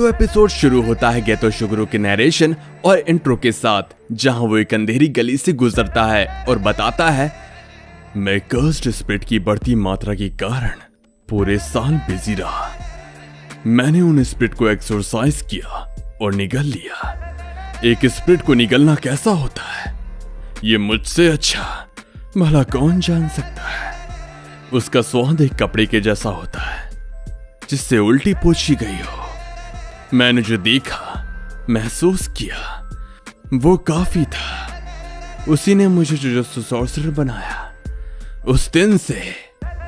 अगला एपिसोड शुरू होता है गेतो शुगुरु के नरेशन और इंट्रो के साथ, जहां वो एक अंधेरी गली से गुजरता है और बताता है, मैं कर्स्ड स्पिरिट की बढ़ती मात्रा के कारण पूरे साल बिजी रहा। मैंने उन स्पिरिट को एक्सरसाइज किया और निगल लिया। एक स्पिरिट को निगलना कैसा होता है, ये मुझसे अच्छा भला कौन जान सकता है। उसका स्वाद एक कपड़े के जैसा होता है जिससे उल्टी पोछी गई हो। मैंने जो देखा, महसूस किया, वो काफी था। उसी ने मुझे जुजुत्सु सॉर्सरर बनाया। उस दिन से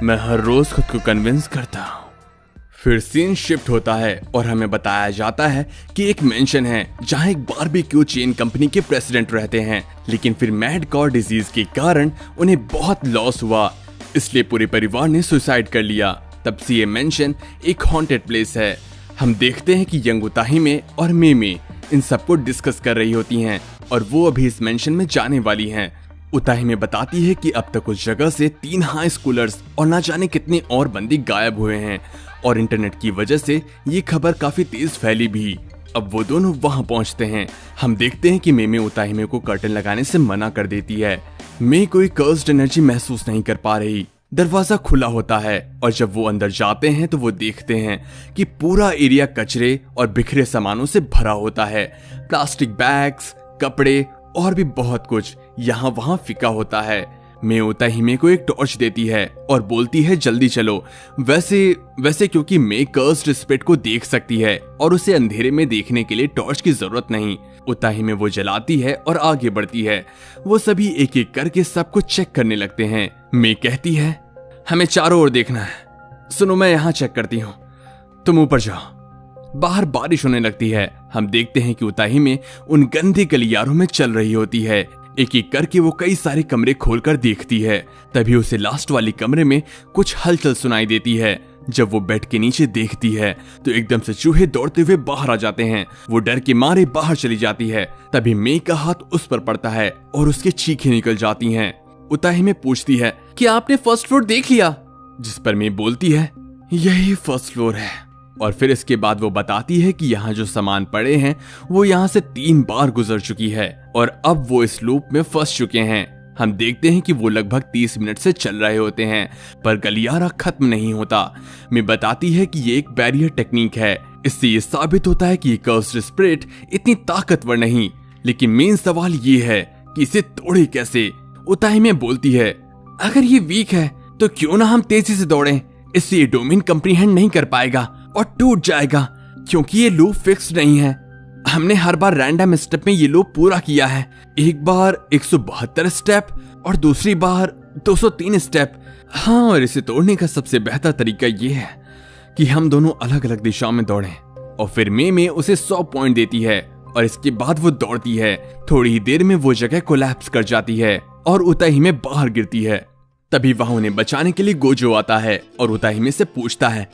मैं हर रोज खुद को कन्विंस करता हूं। फिर सीन शिफ्ट होता है और हमें बताया जाता है कि एक मेंशन है जहां एक बारबेक्यू चेन कंपनी के प्रेसिडेंट रहते हैं, लेकिन फिर मैड कॉर डिजीज के कारण उन्हें बहुत लॉस हुआ, इसलिए पूरे परिवार ने सुसाइड कर लिया। तब से ये मेंशन एक हॉन्टेड प्लेस है। हम देखते हैं कि यंग उताहिमे और मेमे इन सबको डिस्कस कर रही होती हैं और वो अभी इस मेंशन में जाने वाली हैं। उताहिमे बताती है कि अब तक उस जगह से 3 हाई स्कूलर्स और ना जाने कितने और बंदी गायब हुए हैं और इंटरनेट की वजह से ये खबर काफी तेज फैली भी। अब वो दोनों वहां पहुंचते हैं। हम देखते हैं कि मेमे उताहिमे को कर्टन लगाने से मना कर देती है। मे कोई कर्स्ड एनर्जी महसूस नहीं कर पा रही। दरवाजा खुला होता है और जब वो अंदर जाते हैं तो वो देखते हैं कि पूरा एरिया कचरे और बिखरे सामानों से भरा होता है। प्लास्टिक बैग्स, कपड़े और भी बहुत कुछ यहाँ वहां फिका होता है। मे उताहिमे को एक टॉर्च देती है और बोलती है जल्दी चलो। वैसे क्योंकि मे कर्स्ड स्पिरिट को देख सकती है और उसे अंधेरे में देखने के लिए टॉर्च की जरूरत नहीं। उताहिमे वो जलाती है और आगे बढ़ती है। वो सभी एक एक करके सब कुछ चेक करने लगते हैं। मे कहती है, हमें चारों ओर देखना है। सुनो, मैं यहाँ चेक करती हूँ, तुम ऊपर जाओ। बाहर बारिश होने लगती है। हम देखते हैं कि उताहिमे उन गंदे गलियारों में चल रही होती है। एक एक करके वो कई सारे कमरे खोलकर देखती है। तभी उसे लास्ट वाली कमरे में कुछ हलचल सुनाई देती है। जब वो बेड के नीचे देखती है तो एकदम से चूहे दौड़ते हुए बाहर आ जाते हैं। वो डर के मारे बाहर चली जाती है। तभी मे का हाथ उस पर पड़ता है और उसके चीखें निकल जाती हैं। उताहिमे पूछती है कि आपने फर्स्ट फ्लोर देख लिया? जिस पर मे बोलती है, यही फर्स्ट फ्लोर है। और फिर इसके बाद वो बताती है कि यहाँ जो सामान पड़े हैं वो यहाँ से 3 बार गुजर चुकी है और अब वो इस लूप में फंस चुके हैं। हम देखते हैं कि वो लगभग 30 मिनट से चल रहे होते हैं पर गलियारा खत्म नहीं होता। मैं बताती है कि ये एक बैरियर टेक्निक है। इससे ये साबित होता है कि ये कर्स्ड स्पिरिट इतनी ताकतवर नहीं, लेकिन मेन सवाल ये है कि इसे तोड़े कैसे। उताहिमे बोलती है, अगर ये वीक है तो क्यों ना हम तेजी से दौड़ें। इससे ये डोमेन कंप्रीहेंड नहीं कर पाएगा और टूट जाएगा, क्योंकि ये लूप फिक्स नहीं है। हमने हर बार रैंडम स्टेप में ये लूप पूरा किया है। एक बार 172 स्टेप और दूसरी बार 203 स्टेप। हाँ, और इसे तोड़ने का सबसे बेहतर तरीका ये है कि हम दोनों अलग अलग दिशाओं में दौड़ें। और फिर मे उसे 100 पॉइंट देती है और इसके बाद वो दौड़ती है। थोड़ी ही देर में वो जगह कोलैप्स कर जाती है और उताहिमे बाहर गिरती है। तभी वहां उन्हें बचाने के लिए गोजो आता है और उताहिमे से पूछता है,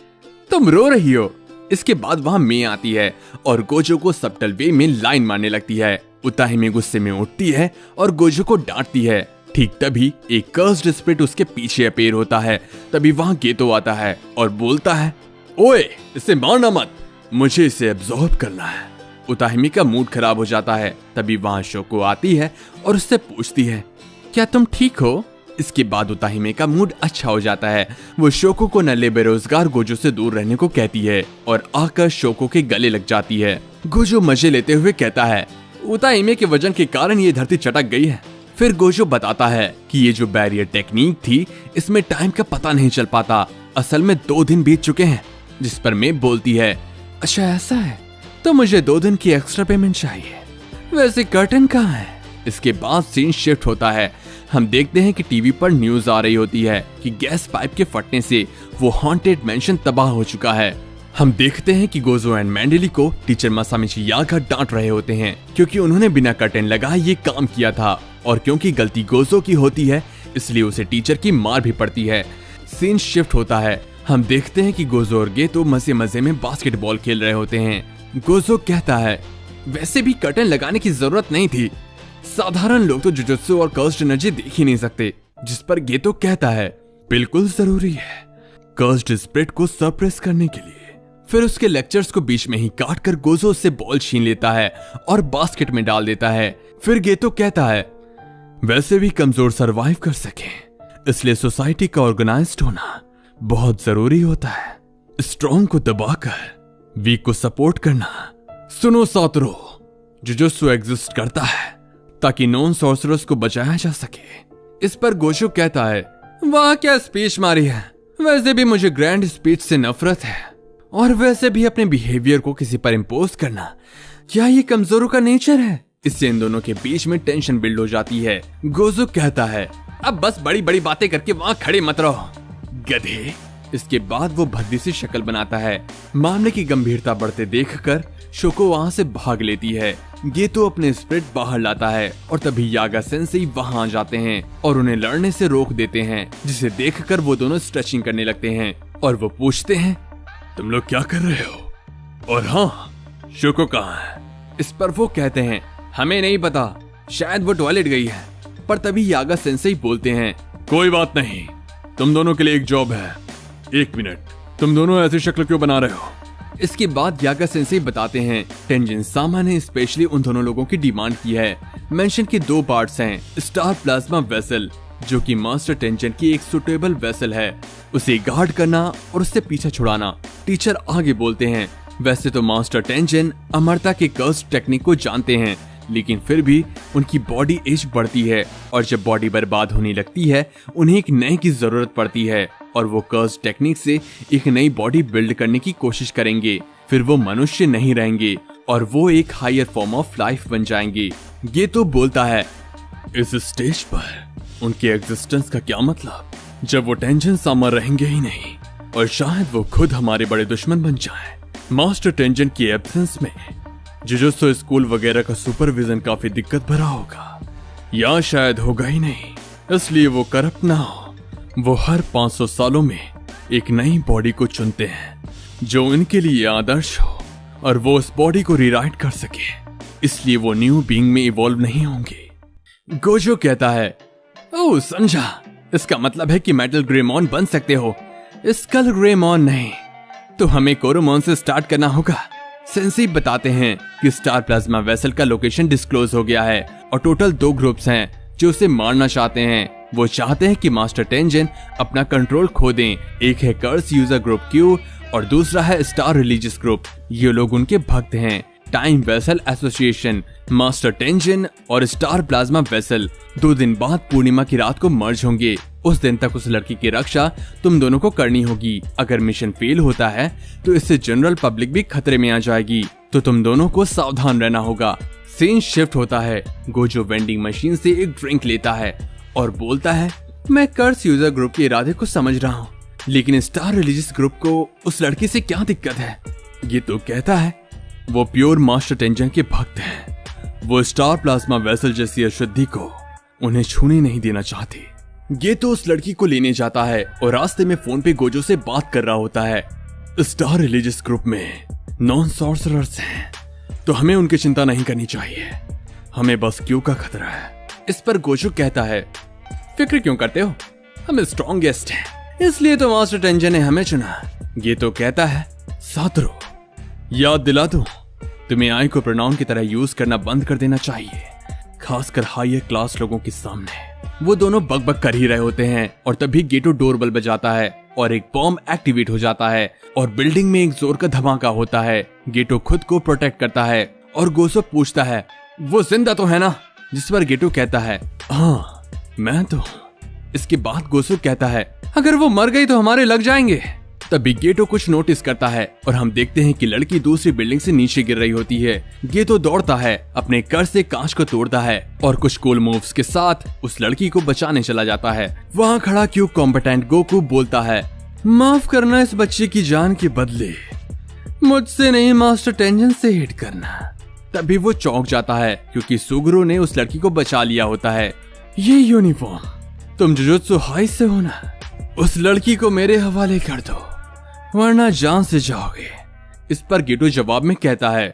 तुम रो रही हो? इसके बाद वहां मे आती है और गोजो को सबटल वे में लाइन मारने लगती है। उताहिमे गुस्से में उठती है और गोजो को डांटती है। ठीक तभी एक कर्स्ड स्पिरिट उसके पीछे अपीयर होता है। तभी वहां गेतो आता है और बोलता है, ओए, इसे मारना मत, मुझे इसे एब्जॉर्ब करना है। उताहिमे का मूड खराब हो जाता है। तभी वहां शोको आती है और उससे पूछती है, क्या तुम ठीक हो? इसके बाद उताहिमे का मूड अच्छा हो जाता है। वो शोको को नल्ले बेरोजगार गोजो से दूर रहने को कहती है और आकर शोको के गले लग जाती है। गोजो मजे लेते हुए कहता है, उताहिमे के वजन के कारण ये धरती चटक गई है। फिर गोजो बताता है कि ये जो बैरियर टेक्निक थी, इसमें टाइम का पता नहीं चल पाता। असल में 2 दिन बीत चुके हैं। जिस पर मैं बोलती है, अच्छा ऐसा है, तो मुझे 2 दिन की एक्स्ट्रा पेमेंट चाहिए। वैसे कर्टन कहाँ है? इसके बाद सीन शिफ्ट होता है। हम देखते हैं कि टीवी पर न्यूज आ रही होती है कि गैस पाइप के फटने से वो हॉन्टेड मेंशन तबाह हो चुका है। हम देखते हैं कि गोजो एंड मैंडेली को टीचर मासामिची यागा डांट रहे होते हैं क्योंकि उन्होंने बिना कर्टेन लगाए ये काम किया था और क्योंकि गलती गोजो की होती है इसलिए उसे टीचर की मार भी पड़ती है। सीन शिफ्ट होता है। हम देखते हैं कि गोजो और गेतो मजे मजे में बास्केटबॉल खेल रहे होते हैं। गोजो कहता है, वैसे भी कर्टेन लगाने की जरूरत नहीं थी, साधारण लोग तो जुजुत्सु और कर्स्ड एनर्जी देख ही नहीं सकते। जिस पर गेतो कहता है, बिल्कुल जरूरी है कर्स्ड स्पिरिट को सप्रेस करने के लिए फिर उसके लेक्चर्स को बीच में ही काट कर गोजो उससे बॉल छीन लेता है और बास्केट में डाल देता है। फिर गेतो कहता है, वैसे भी कमजोर सरवाइव कर सके, इसलिए सोसाइटी का ऑर्गेनाइज्ड होना बहुत जरूरी होता है। स्ट्रॉन्ग को दबाकर वीक को सपोर्ट करना। सुनो सातोरू, जुजुत्सु एग्जिस्ट करता है ताकि नॉन सॉर्सरर्स को बचाया जा सके। इस पर गोशो कहता है, वाह क्या स्पीच मारी है, वैसे भी मुझे ग्रैंड स्पीच से नफरत है, और वैसे भी अपने बिहेवियर को किसी पर इम्पोज करना, क्या ये कमजोरों का नेचर है? इससे इन दोनों के बीच में टेंशन बिल्ड हो जाती है। गोजो कहता है, अब बस बड़ी बड़ी बातें करके वहाँ खड़े मत रहो, गधे। इसके बाद वो भद्दी सी शक्ल बनाता है। मामले की गंभीरता बढ़ते देखकर शोको वहाँ से भाग लेती है। गेतो अपने स्प्रिट बाहर लाता है और तभी यागा सेंसेई वहाँ आ जाते हैं और उन्हें लड़ने से रोक देते हैं, जिसे देखकर वो दोनों स्ट्रेचिंग करने लगते हैं और वो पूछते हैं, तुम लोग क्या कर रहे हो? और हाँ, शोको कहाँ है? इस पर वो कहते हैं, हमें नहीं पता, शायद वो टॉयलेट गई है। पर तभी यागा सेंसेई बोलते हैं, कोई बात नहीं, तुम दोनों के लिए एक जॉब है। एक मिनट, तुम दोनों ऐसी शक्ल क्यों बना रहे हो? इसके बाद यागा सेंसेई बताते हैं, टेंजन सामा ने स्पेशली उन दोनों लोगों की डिमांड की है। मेंशन के 2 पार्ट्स हैं, स्टार प्लाज्मा वेसल, जो कि मास्टर टेंजन की एक सुटेबल वेसल है, उसे गार्ड करना और उससे पीछा छुड़ाना। टीचर आगे बोलते हैं, वैसे तो मास्टर टेंजन अमरता के कर्स टेक्निक को जानते हैं, लेकिन फिर भी उनकी बॉडी एज बढ़ती है और जब बॉडी बर्बाद होने लगती है उन्हें एक नए की जरूरत पड़ती है और वो कर्स टेक्निक से एक नई बॉडी बिल्ड करने की कोशिश करेंगे। फिर वो मनुष्य नहीं रहेंगे और वो एक हायर फॉर्म ऑफ लाइफ बन जाएंगे। ये तो बोलता है, इस स्टेज पर उनके एग्जिस्टेंस का क्या मतलब, जब वो टेंजन सामा रहेंगे ही नहीं और शायद वो खुद हमारे बड़े दुश्मन बन जाए। मास्टर टेंजन की एब्सेंस में जुजुत्सु स्कूल वगैरह का सुपरविजन काफी दिक्कत भरा होगा, या शायद होगा ही नहीं, इसलिए वो करप्ट ना हो। वो हर 500 सालों में एक नई बॉडी को चुनते हैं जो इनके लिए आदर्श हो और वो उस बॉडी को रीराइट कर सके, इसलिए वो न्यू बीइंग में इवॉल्व नहीं होंगे। गोजो कहता है, ओह समझा, इसका मतलब है कि मेटल ग्रेमॉन बन सकते हो, स्कल ग्रेमॉन नहीं। तो हमें कोरोमॉन से स्टार्ट करना होगा। सेंसेई बताते हैं कि स्टार प्लाज्मा वेसल का लोकेशन डिस्क्लोज हो गया है और टोटल 2 ग्रुप्स हैं जो उसे मारना चाहते हैं। वो चाहते हैं कि मास्टर टेंजन अपना कंट्रोल खो दें। एक है कर्स यूजर ग्रुप क्यू और दूसरा है स्टार रिलीजियस ग्रुप। ये लोग उनके भक्त हैं। Time vessel association, master tangent और स्टार प्लाज्मा वेसल 2 दिन बाद पूर्णिमा की रात को मर्ज होंगे। उस दिन तक उस लड़की की रक्षा तुम दोनों को करनी होगी। अगर मिशन फेल होता है तो इससे जनरल पब्लिक भी खतरे में आ जाएगी, तो तुम दोनों को सावधान रहना होगा। सीन शिफ्ट होता है। गोजो वेंडिंग मशीन से एक ड्रिंक लेता है और बोलता है, मैं कर्स यूजर ग्रुप के इरादे को समझ रहा हूँ, लेकिन स्टार रिलीजियस ग्रुप को उस लड़की से क्या दिक्कत है? ये तो कहता है, वो प्योर मास्टर टेंजन के भक्त हैं। वो स्टार प्लाज्मा वेसल जैसी अशुद्धि को उन्हें छूने नहीं देना चाहते। ये तो उस लड़की को लेने जाता है और रास्ते में फोन पे गोजो से बात कर रहा होता है। स्टार रिलीजियस ग्रुप में नॉन सॉर्सरर्स हैं, तो हमें उनकी चिंता नहीं करनी चाहिए, हमें बस क्यू का खतरा है। इस पर गोजो कहता है, फिक्र क्यों करते हो, हम स्ट्रॉन्गेस्ट हैं, इसलिए तो मास्टर टेंजन ने हमें चुना। ये तो कहता है, सातोरू याद दिला दूं, तुम्हें आई को प्रोनाउन की तरह यूज करना बंद कर देना चाहिए, खासकर हायर क्लास लोगों के सामने। वो दोनों बकबक कर ही रहे होते हैं और तभी गेटो डोरबेल बजाता है और एक बॉम्ब एक्टिवेट हो जाता है और बिल्डिंग में एक जोर का धमाका होता है। गेटो खुद को प्रोटेक्ट करता है और गोसो पूछता है, वो जिंदा तो है ना? जिस पर गेटो कहता है, हाँ मैं तो। इसके बाद गोसो कहता है, अगर वो मर गई तो हमारे लग जाएंगे। तभी गेटो कुछ नोटिस करता है और हम देखते हैं कि लड़की दूसरी बिल्डिंग से नीचे गिर रही होती है। गेटो दौड़ता है, अपने कर से कांच को तोड़ता है और कुछ कूल मूव्स के साथ उस लड़की को बचाने चला जाता है। वहाँ खड़ा क्यों कॉम्पिटेंट गोकू बोलता है, माफ करना इस बच्चे की जान के बदले, मुझसे नहीं मास्टर टेंजन से हिट करना। तभी वो चौंक जाता है क्योंकि सुगुरु ने उस लड़की को बचा लिया होता है। ये यूनिफॉर्म, तुम जुजुत्सु हाई से हो ना? उस लड़की को मेरे हवाले कर दो वरना जान से जाओगे। इस पर गेटो जवाब में कहता है,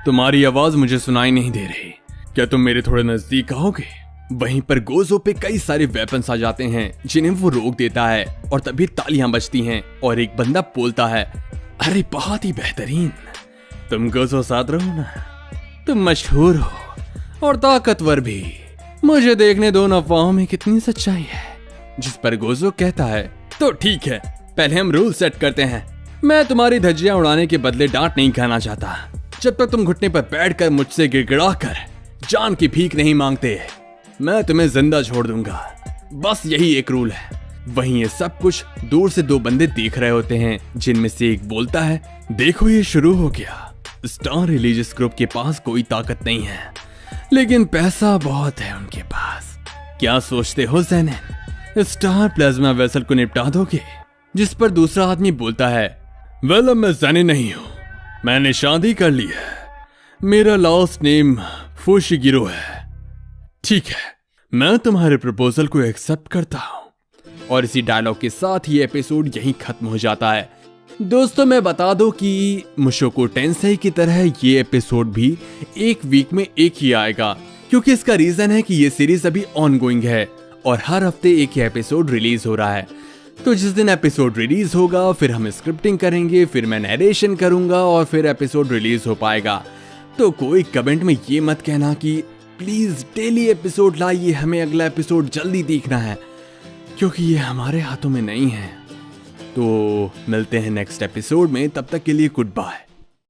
तुम्हारी आवाज मुझे सुनाई नहीं दे रही, क्या तुम मेरे थोड़े नजदीक आओगे? वहीं पर गोजो पे कई सारे वेपन्स आ जाते हैं जिन्हें वो रोक देता है और तभी तालियां बजती हैं और एक बंदा बोलता है, अरे बहुत ही बेहतरीन। तुम गोजो साथ रहो ना, तुम मशहूर हो और ताकतवर भी। मुझे देखने दो न अफवाहों में कितनी सच्चाई है। जिस पर गोजो कहता है, तो ठीक है, पहले हम रूल सेट करते हैं। मैं तुम्हारी धज्जियां उड़ाने के बदले डांट नहीं खाना चाहता। जब तक तुम घुटने पर बैठकर मुझसे गिड़गिड़ाकर जान की भीख नहीं मांगते, मैं तुम्हें जिंदा छोड़ दूंगा। बस यही एक रूल है। वहीं ये सब कुछ दूर से दो बंदे देख रहे होते हैं, जिनमें से एक बोलता है, देखो ये शुरू हो गया। स्टार रिलीजियस ग्रुप के पास कोई ताकत नहीं है, लेकिन पैसा बहुत है उनके पास। क्या सोचते हो ज़ेनिन, स्टार प्लाज्मा वेसल को निपटा दोगे? जिस पर दूसरा आदमी बोलता है, वेल अब मैं ज़ेनिन नहीं हूं, मैंने शादी कर ली है। मेरा लास्ट नेम फुशिगिरो है। ठीक है, मैं तुम्हारे प्रपोजल को एक्सेप्ट करता हूं। और इसी डायलॉग के साथ ये एपिसोड यहीं खत्म हो जाता है। दोस्तों मैं बता दूं कि मुशोको टेंसेई की तरह ये एपिसोड भी एक वीक में एक ही आएगा, क्योंकि इसका रीजन है कि ये सीरीज अभी ऑनगोइंग है और हर हफ्ते एक ही एपिसोड रिलीज हो रहा है। तो जिस दिन एपिसोड रिलीज होगा फिर हम स्क्रिप्टिंग करेंगे, फिर मैं नरेशन करूंगा और फिर एपिसोड रिलीज हो पाएगा। तो कोई कमेंट में ये मत कहना कि प्लीज डेली एपिसोड लाइए, हमें अगला एपिसोड जल्दी देखना है, क्योंकि ये हमारे हाथों में नहीं है। तो मिलते हैं नेक्स्ट एपिसोड में, तब तक के लिए गुड बाय।